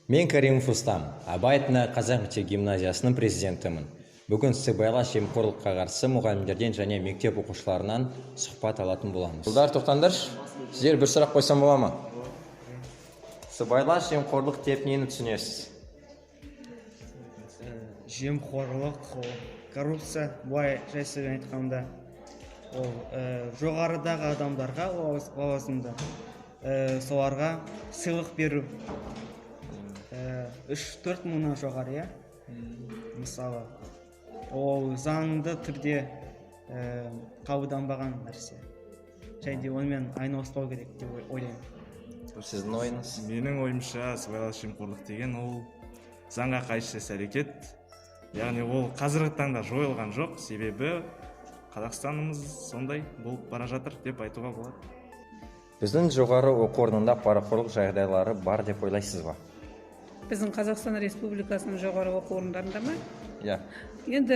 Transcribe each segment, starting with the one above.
Мен Каримов Рустам, Абай атындағы Қазақ мектеп гимназиясының президентімін. Бүгін сыбайлас жемқорлыққа қарсы мұғалімдерден және мектеп оқушыларынан сұхбат алатын боламыз. Жылдар тоқтаңдаршы, сіздер бір сұрақ қойсам бола ма? Сыбайлас жемқорлық деп нені түсінесіз? Жемқорлық, коррупция, былай жайсыз айтқанда, ол жоғарыдағы адамдарға, лауазымды, соларға сыйлық беру. 3-4 мыңнан жоғары, мысалы, ол заңды түрде қабылданбаған нәрсе. Және де онымен айналыспау керек деп ойлаймын. Сіздің ойыңыз? Менің ойымша, сыбайлас жемқорлық деген ол заңға қайшы іс-әрекет. Яғни ол қазіргі таңда жойылған жоқ, себебі Қазақстанымыз сондай болып бара жатыр деп айтуға болады. Біздің жоғары оқу орнында парақорлық жағдайлары бар деп ойлайсыз ба? Біздің Қазақстан Республикасының жоғары оқу орындарында ма? Иә. Енді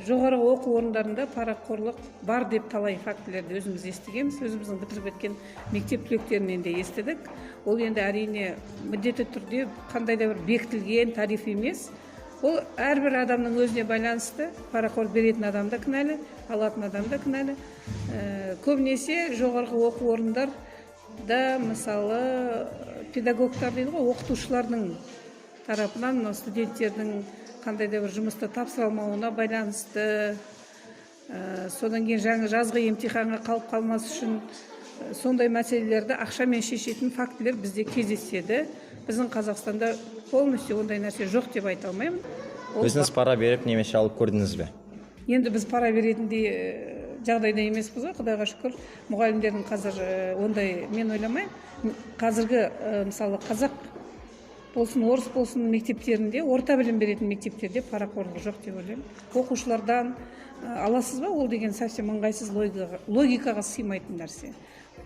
жоғары оқу орындарында парақорлық бар деп талай фактілерді өзіміз естігенбіз. Өзіміздің бітіріп кеткен мектеп түлектерінен де естідік. Ол енді әрине міндетті түрде қандай да бір бекітілген тариф емес. Ол әрбір адамның өзіне байланысты. Парақор беретін адам да кінәлі, алатын адам да кінәлі. Көбінесе жоғарғы оқу орындарда, мысалы, педагогтар дейді ғой, оқытушылардың тарапынан студенттердің қандай да бір жұмысты тапсыра алмауына байланысты, содан кейін жазғы емтиханға қалып қалмас үшін сондай мәселелерді ақшамен шешетін фактілер бізде кездеседі. Біздің Қазақстанда полностью ондай нәрсе жоқ деп айта алмаймын. Өзіңіз пара беріп немесе алып көрдіңіз бе? Енді біз пара беретіндей жағдайда емеспіз ғой, Құдайға шүкір. Мұғалімдердің қазір ондай, мен ойламаймын. Қазіргі мысалы қазақ болсын, орыс болсын мектептерінде, орта білім беретін мектептерде парақорлық жоқ деп ойлаймын. Оқушылардан аласыз ба, ол деген совсем ыңғайсыз логикаға сыймайтын нәрсе.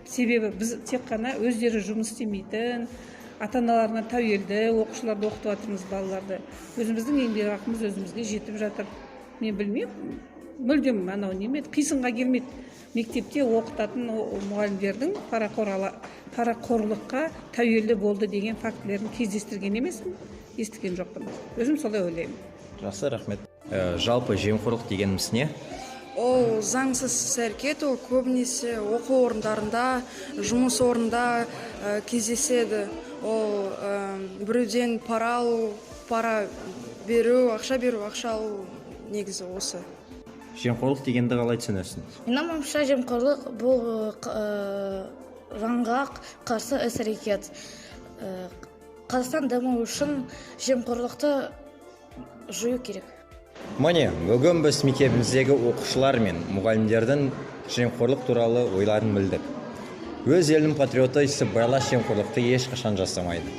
Себебі біз тек қана өздері жұмыс істемейтін, ата-аналарына тәуелді оқушыларды оқытып жатырмыз, балаларды. Өзіміздің еңбекақымыз өзімізге жетіп жатыр. Мен білмеймін, мүлдем анау немеді, қисынға келмейді. Мектепте оқытатын мұғалімдердің парақорлыққа тәуелді болды деген фактілерін кездестірген емеспін, естіген жоқпын. Өзім солай ойлаймын. Жақсы, рахмет. Жалпы жемқорлық дегеніміз не? Ол заңсыз іс-әрекет, ол көбінесе оқу орындарында, жұмыс орнында кездеседі. Ол біреуден пара алу, пара беру, ақша алу негізі осы. Жемқорлық дегенді қалай түсінесің? Менің ойымша жемқорлық бұл заңға қарсы іс-әрекет. Қазақстан дамуы үшін жемқорлықты жою керек. Міне, бүгін біз мектебіміздегі оқушылар мен мұғалімдердің жемқорлық туралы ойларын білдік. Өз елінің патриоты сыбайлас жемқорлықты ешқашан жасамайды.